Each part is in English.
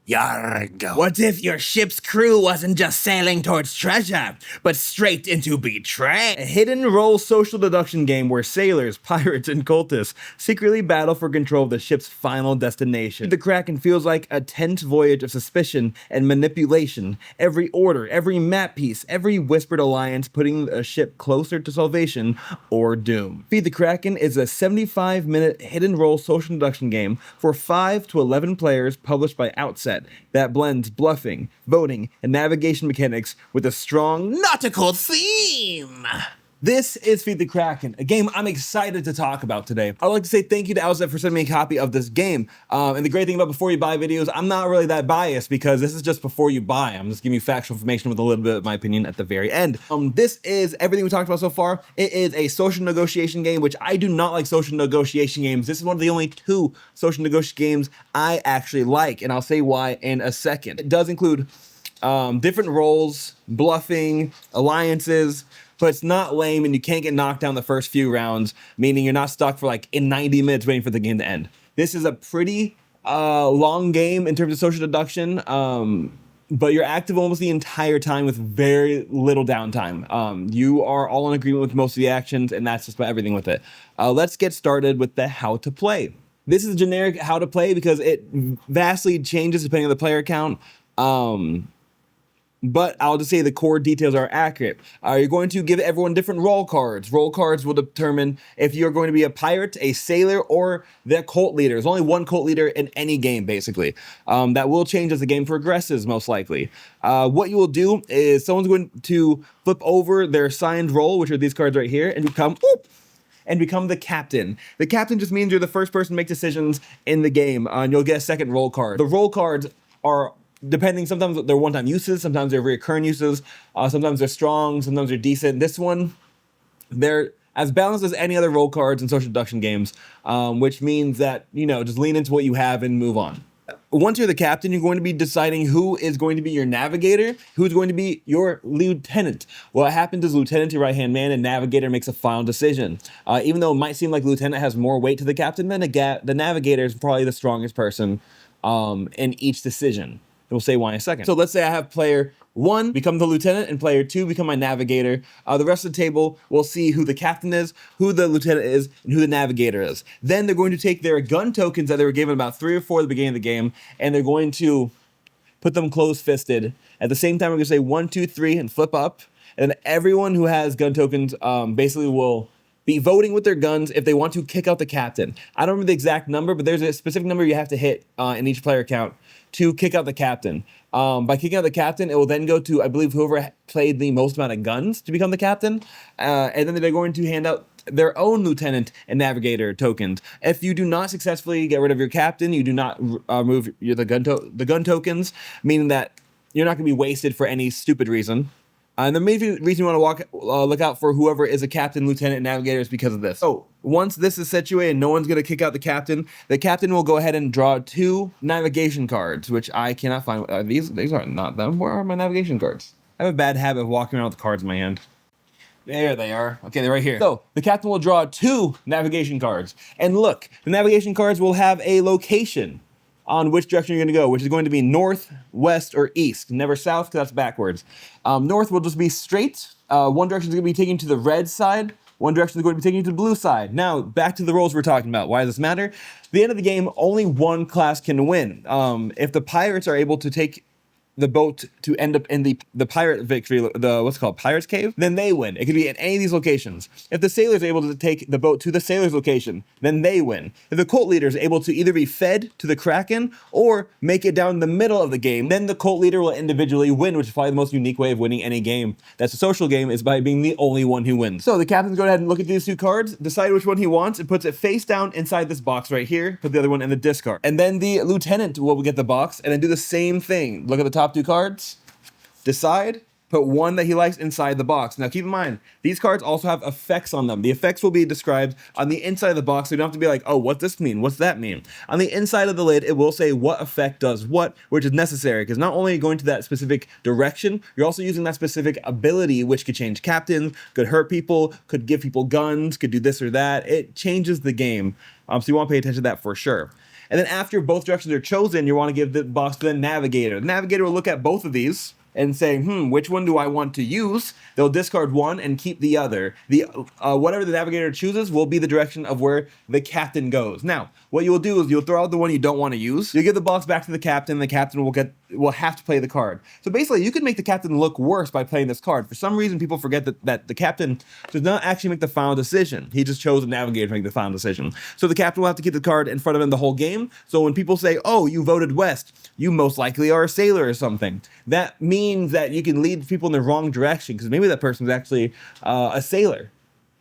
Yarg. What if your ship's crew wasn't just sailing towards treasure, but straight into betrayal? A hidden role social deduction game where sailors, pirates, and cultists secretly battle for control of the ship's final destination. Feed the Kraken feels like a tense voyage of suspicion and manipulation. Every order, every map piece, every whispered alliance putting a ship closer to salvation or doom. Feed the Kraken is a 75-minute hidden role social deduction game for 5 to 11 players published by Outset that blends bluffing, voting, and navigation mechanics with a strong nautical theme. This is Feed the Kraken, a game I'm excited to talk about today. I'd like to say thank you to Outset for sending me a copy of this game. And the great thing about before you buy videos, I'm not really that biased because this is just before you buy. I'm just giving you factual information with a little bit of my opinion at the very end. This is everything we talked about so far. It is a social negotiation game, which I do not like social negotiation games. This is one of the only 2 social negotiation games I actually like, and I'll say why in a second. It does include different roles, bluffing, alliances, but it's not lame and you can't get knocked down the first few rounds, meaning you're not stuck for like in 90 minutes waiting for the game to end. This is a pretty long game in terms of social deduction, but you're active almost the entire time with very little downtime. You are all in agreement with most of the actions, and that's just about everything with it. Let's get started with the how to play. This is generic how to play because it vastly changes depending on the player count. But I'll just say the core details are accurate. You're going to give everyone different role cards. Role cards will determine if you're going to be a pirate, a sailor, or the cult leader. There's only one cult leader in any game, basically. That will change as the game progresses, most likely. What you will do is someone's going to flip over their assigned role, which are these cards right here, and become the captain. The captain just means you're the first person to make decisions in the game, and you'll get a second role card. The role cards are depending, sometimes they're one-time uses, sometimes they're recurring uses, sometimes they're strong, sometimes they're decent. This one, they're as balanced as any other role cards in social deduction games, which means that, you know, just lean into what you have and move on. Once you're the captain, you're going to be deciding who is going to be your navigator, who's going to be your lieutenant. What happens is lieutenant to right-hand man and navigator makes a final decision. Even though it might seem like lieutenant has more weight to the captain, then the navigator is probably the strongest person in each decision. We'll say why in a second. So let's say I have player 1 become the lieutenant and player 2 become my navigator. The rest of the table will see who the captain is, who the lieutenant is, and who the navigator is. Then they're going to take their gun tokens that they were given about 3 or 4 at the beginning of the game, and they're going to put them close-fisted. At the same time, we're going to say 1, 2, 3, and flip up. And then everyone who has gun tokens basically will be voting with their guns if they want to kick out the captain. I don't remember the exact number, but there's a specific number you have to hit in each player count to kick out the captain. By kicking out the captain, it will then go to, I believe, whoever played the most amount of guns to become the captain. And then they're going to hand out their own lieutenant and navigator tokens. If you do not successfully get rid of your captain, you do not remove the gun tokens, meaning that you're not going to be wasted for any stupid reason. And the main reason you want to look out for whoever is a captain, lieutenant, and navigator is because of this. So once this is situated and no one's going to kick out the captain will go ahead and draw 2 navigation cards, which I cannot find. These are not them. Where are my navigation cards? I have a bad habit of walking around with cards in my hand. There they are. Okay, they're right here. So the captain will draw 2 navigation cards. And look, the navigation cards will have a location on which direction you're going to go, which is going to be north, west, or east. Never south, because that's backwards. North will just be straight. One direction is going to be taking you to the red side. One direction is going to be taking you to the blue side. Now, back to the roles we're talking about. Why does this matter? At the end of the game, only one class can win. If the pirates are able to take the boat to end up in the pirate victory, what's it called, Pirate's Cave, then they win. It could be at any of these locations. If the sailor's able to take the boat to the sailor's location, then they win. If the cult leader is able to either be fed to the Kraken or make it down the middle of the game, then the cult leader will individually win, which is probably the most unique way of winning any game that's a social game, is by being the only one who wins. So the captain's go ahead and look at these 2 cards, decide which one he wants, and puts it face down inside this box right here, put the other one in the discard. And then the lieutenant will get the box and then do the same thing. Look at the top 2 cards, decide, put one that he likes inside the box. Now keep in mind, these cards also have effects on them. The effects will be described on the inside of the box, so you don't have to be like, oh, what's this mean? What's that mean? On the inside of the lid, it will say what effect does what, which is necessary, because not only are you going to that specific direction, you're also using that specific ability, which could change captains, could hurt people, could give people guns, could do this or that. It changes the game, so you want to pay attention to that for sure. And then after both directions are chosen, you want to give the box to the navigator. The navigator will look at both of these and say, which one do I want to use? They'll discard one and keep the other. Whatever the navigator chooses will be the direction of where the captain goes. Now, what you'll do is you'll throw out the one you don't want to use. You'll give the box back to the captain. The captain will have to play the card. So basically, you can make the captain look worse by playing this card. For some reason, people forget that the captain does not actually make the final decision. He just chose the navigator to make the final decision. So the captain will have to keep the card in front of him the whole game. So when people say, oh, you voted west, you most likely are a sailor or something. That means that you can lead people in the wrong direction, because maybe that person's actually a sailor.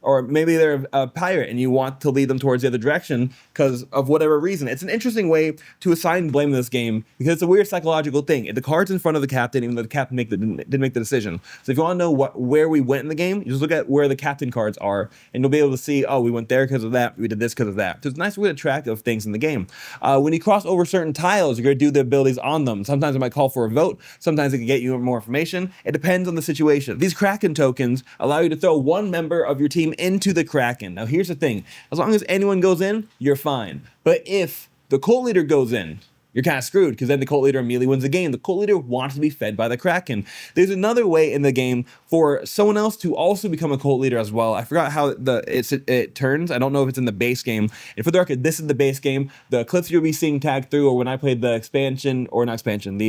Or maybe they're a pirate and you want to lead them towards the other direction because of whatever reason. It's an interesting way to assign blame in this game because it's a weird psychological thing. The card's in front of the captain, even though the captain didn't make the decision. So if you want to know where we went in the game, you just look at where the captain cards are and you'll be able to see, oh, we went there because of that, we did this because of that. So it's a nice way to track of things in the game. When you cross over certain tiles, you're going to do the abilities on them. Sometimes it might call for a vote. Sometimes it can get you more information. It depends on the situation. These Kraken tokens allow you to throw one member of your team into the Kraken. Now here's the thing, as long as anyone goes in, you're fine. But if the cult leader goes in, you're kind of screwed because then the cult leader immediately wins the game. The cult leader wants to be fed by the Kraken. There's another way in the game for someone else to also become a cult leader as well. I forgot how it turns. I don't know if it's in the base game. And for the record, this is the base game. The clips you'll be seeing tagged through, or when I played the expansion, or not expansion,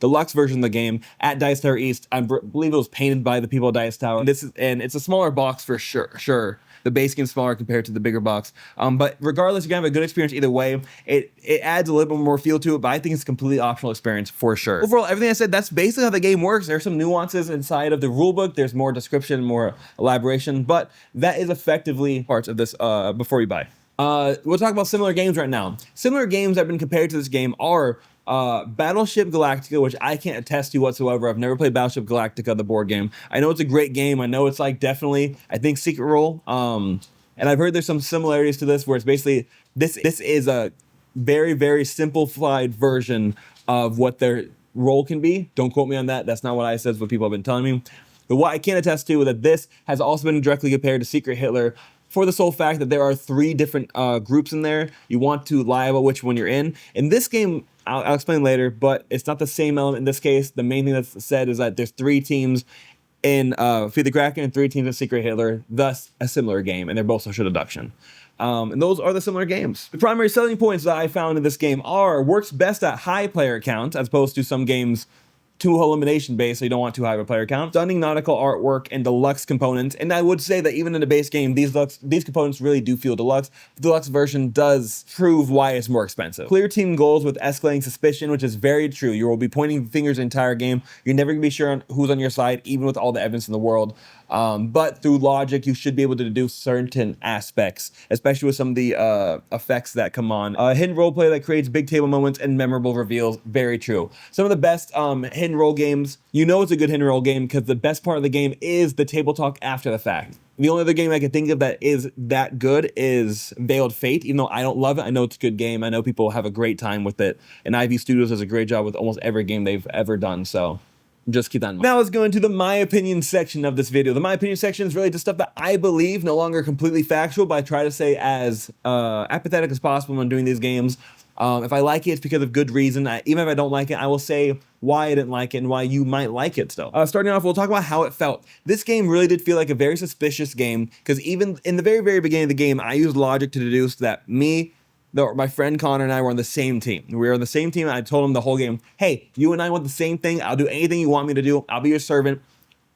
the Lux version of the game at Dice Tower East, I believe it was painted by the people at Dice Tower. And it's a smaller box for sure. The base game's smaller compared to the bigger box. But regardless, you're gonna have a good experience either way. It adds a little bit more feel to it, but I think it's a completely optional experience for sure. Overall, everything I said, that's basically how the game works. There's some nuances inside of the rulebook. There's more description, more elaboration, but that is effectively parts of this before you buy. We'll talk about similar games right now. Similar games that have been compared to this game are Battleship Galactica, which I can't attest to whatsoever. I've never played Battleship Galactica, the board game. I know it's a great game. I know it's like definitely, I think, Secret Role. And I've heard there's some similarities to this where it's basically, this is a very, very simplified version of what their role can be. Don't quote me on that. That's not what I said. It's what people have been telling me. But what I can attest to is that this has also been directly compared to Secret Hitler, for the sole fact that there are 3 different groups in there. You want to lie about which one you're in. In this game, I'll explain later, but it's not the same element in this case. The main thing that's said is that there's 3 teams in Feed the Kraken and 3 teams in Secret Hitler, thus a similar game, and they're both social deduction. And those are the similar games. The primary selling points that I found in this game are, works best at high player count, as opposed to some games too elimination based, so you don't want too high of a player count. Stunning nautical artwork and deluxe components. And I would say that even in the base game, these components really do feel deluxe. The deluxe version does prove why it's more expensive. Clear team goals with escalating suspicion, which is very true. You will be pointing fingers the entire game. You're never gonna be sure on who's on your side, even with all the evidence in the world. But through logic, you should be able to deduce certain aspects, especially with some of the effects that come on. Hidden roleplay that creates big table moments and memorable reveals, very true. Some of the best hidden role games, you know it's a good hidden role game because the best part of the game is the table talk after the fact. The only other game I can think of that is that good is Veiled Fate. Even though I don't love it, I know it's a good game. I know people have a great time with it. And Ivy Studios does a great job with almost every game they've ever done, so just keep that in mind. Now let's go into the My Opinion section of this video. The My Opinion section is really just stuff that I believe, no longer completely factual, but I try to say as apathetic as possible when doing these games. If I like it, it's because of good reason. Even if I don't like it, I will say why I didn't like it and why you might like it still. Starting off, we'll talk about how it felt. This game really did feel like a very suspicious game, because even in the very, very beginning of the game, I used logic to deduce that my friend Connor and I were on the same team. We were on the same team, and I told him the whole game, hey, you and I want the same thing. I'll do anything you want me to do. I'll be your servant.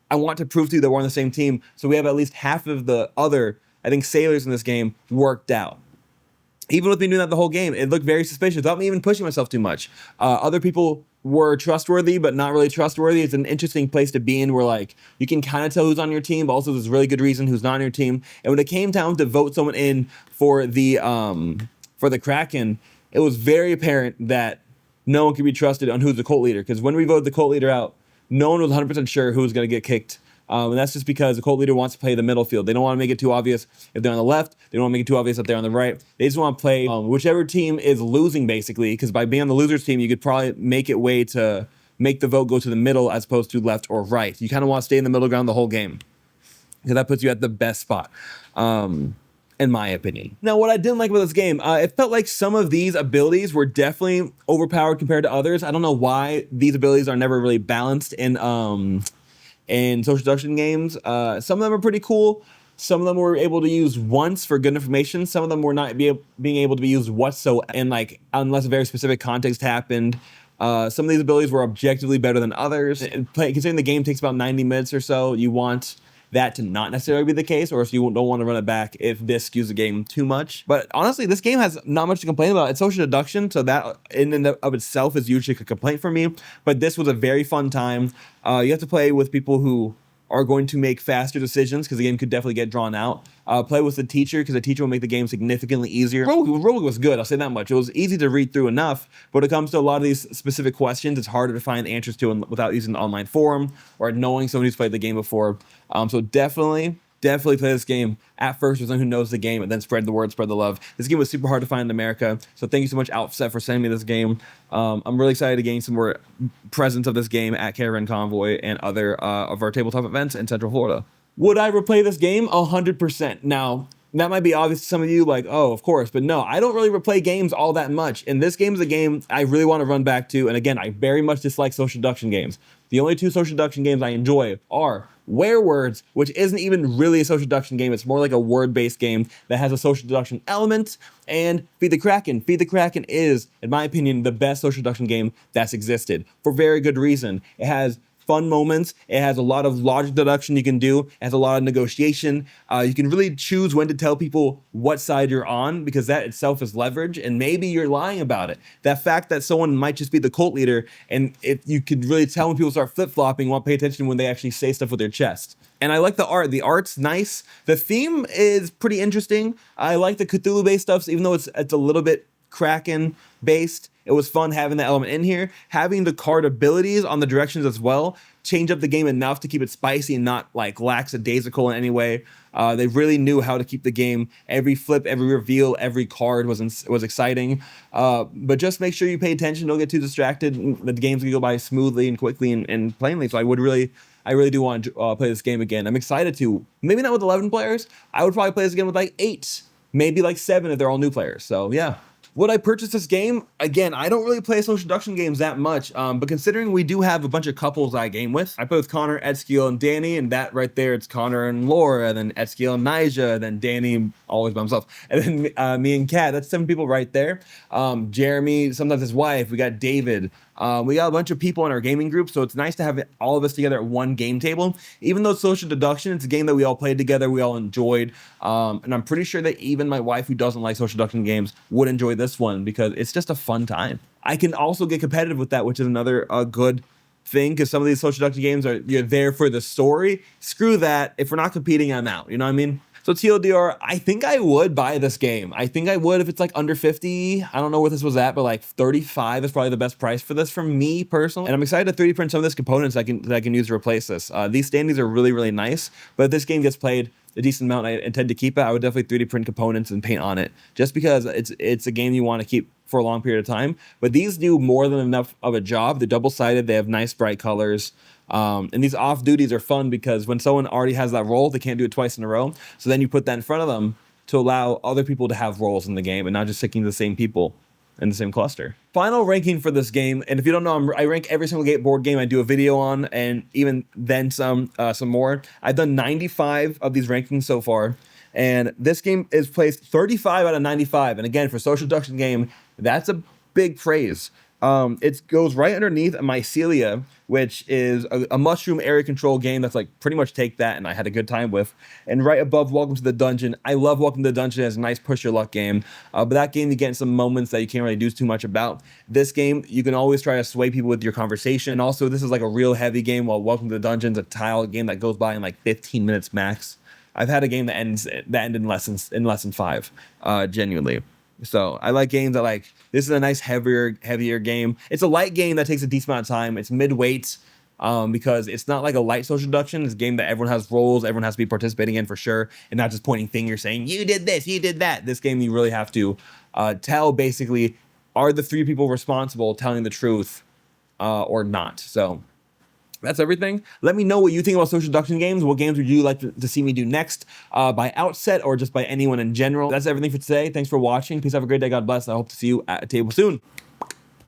I want to prove to you that we're on the same team. So we have at least half of the other, I think, sailors in this game worked out. Even with me doing that the whole game, it looked very suspicious without me even pushing myself too much. Other people were trustworthy, but not really trustworthy. It's an interesting place to be in where, like, you can kind of tell who's on your team, but also there's really good reason who's not on your team. And when it came time to vote someone in for the Kraken, it was very apparent that no one could be trusted on who's the cult leader. Because when we voted the cult leader out, no one was 100% sure who was going to get kicked. And that's just because the cult leader wants to play the middle field. They don't want to make it too obvious if they're on the left. They don't want to make it too obvious if they're on the right. They just want to play whichever team is losing, basically, because by being on the loser's team, you could probably make it way to make the vote go to the middle as opposed to left or right. You kind of want to stay in the middle ground the whole game, because that puts you at the best spot. in my opinion. Now, what I didn't like about this game, it felt like some of these abilities were definitely overpowered compared to others. I don't know why these abilities are never really balanced in social deduction games. Some of them are pretty cool. Some of them were able to use once for good information. Some of them were not being able to be used whatsoever, and like unless a very specific context happened. Some of these abilities were objectively better than others. Considering the game takes about 90 minutes or so, you want that to not necessarily be the case, or if you don't want to run it back if this skews the game too much. But honestly, this game has not much to complain about. It's social deduction, so that in and of itself is usually a complaint for me. But this was a very fun time. You have to play with people who are going to make faster decisions because the game could definitely get drawn out. Play with the teacher because the teacher will make the game significantly easier. Rogue was good, I'll say that much. It was easy to read through enough, but when it comes to a lot of these specific questions, it's harder to find answers to without using an online forum or knowing someone who's played the game before. So definitely play this game at first with someone who knows the game and then spread the word, spread the love. This game was super hard to find in America, so thank you so much, Outset, for sending me this game. I'm really excited to gain some more presence of this game at Caravan Convoy and other of our tabletop events in Central Florida. Would I replay this game? 100%. Now, that might be obvious to some of you, like, oh, of course, but no, I don't really replay games all that much. And this game is a game I really want to run back to. And again, I very much dislike social deduction games. The only two social deduction games I enjoy are Werewords, which isn't even really a social deduction game. It's more like a word-based game that has a social deduction element, and Feed the Kraken. Feed the Kraken is, in my opinion, the best social deduction game that's existed for very good reason. It has fun moments. It has a lot of logic deduction you can do. It has a lot of negotiation. You can really choose when to tell people what side you're on because that itself is leverage, and maybe you're lying about it. That fact that someone might just be the cult leader, and if you could really tell when people start flip-flopping, you want to pay attention when they actually say stuff with their chest. And I like the art. The art's nice. The theme is pretty interesting. I like the Cthulhu-based stuff, even though it's a little bit Kraken based. It was fun having that element in here. Having the card abilities on the directions as well change up the game enough to keep it spicy and not like lackadaisical in any way. They really knew how to keep the game. Every flip, every reveal, every card was exciting. But just make sure you pay attention. Don't get too distracted. The game's gonna go by smoothly and quickly and plainly. So I really do want to play this game again. I'm excited to. Maybe not with 11 players. I would probably play this again with like 8, maybe like 7 if they're all new players. So yeah. Would I purchase this game? Again, I don't really play social deduction games that much, but considering we do have a bunch of couples I game with, I play with Connor, Edskiel, and Danny, and that right there, it's Connor and Laura, then Edskiel and Nija, then Danny always by himself, and then me and Kat. That's 7 people right there. Jeremy, sometimes his wife. We got David. We got a bunch of people in our gaming group, so it's nice to have all of us together at one game table. Even though it's social deduction, it's a game that we all played together, we all enjoyed, and I'm pretty sure that even my wife, who doesn't like social deduction games, would enjoy this one because it's just a fun time. I can also get competitive with that, which is another good thing, because some of these social deduction games you're there for the story. Screw that. If we're not competing, I'm out. You know what I mean? So TLDR, I think I would buy this game. I think I would if it's like under 50. I don't know what this was at, but like 35 is probably the best price for this for me personally. And I'm excited to 3D print some of these components that I can use to replace this. These standees are really, really nice, but if this game gets played a decent amount, I intend to keep it. I would definitely 3D print components and paint on it, just because it's a game you want to keep for a long period of time. But these do more than enough of a job. They're double-sided. They have nice bright colors. And these off duties are fun because when someone already has that role, they can't do it twice in a row. So then you put that in front of them to allow other people to have roles in the game and not just sticking to the same people in the same cluster. Final ranking for this game, and if you don't know, I rank every single board game I do a video on, and even then some more. I've done 95 of these rankings so far, and this game is placed 35 out of 95. And again, for social deduction game, that's a big praise. It goes right underneath Mycelia, which is a mushroom area control game that's like pretty much Take That, and I had a good time with. And right above Welcome to the Dungeon. I love Welcome to the Dungeon. It's a nice push your luck game. But that game, you get in some moments that you can't really do too much about. This game, you can always try to sway people with your conversation. And also, this is like a real heavy game, while Welcome to the Dungeon's a tile game that goes by in like 15 minutes max. I've had a game that ended in less than 5, genuinely. So I like games that this is a nice heavier game. It's a light game that takes a decent amount of time. It's mid-weight because it's not like a light social deduction. It's a game that everyone has roles, everyone has to be participating in for sure, and not just pointing fingers saying, you did this, you did that. This game, you really have to tell basically, are the 3 people responsible telling the truth or not? So That's everything. Let me know what you think about social deduction games. What games would you like to see me do next by Outset or just by anyone in general? That's everything for today. Thanks for watching. Peace. Have a great day. God bless. I hope to see you at a table soon.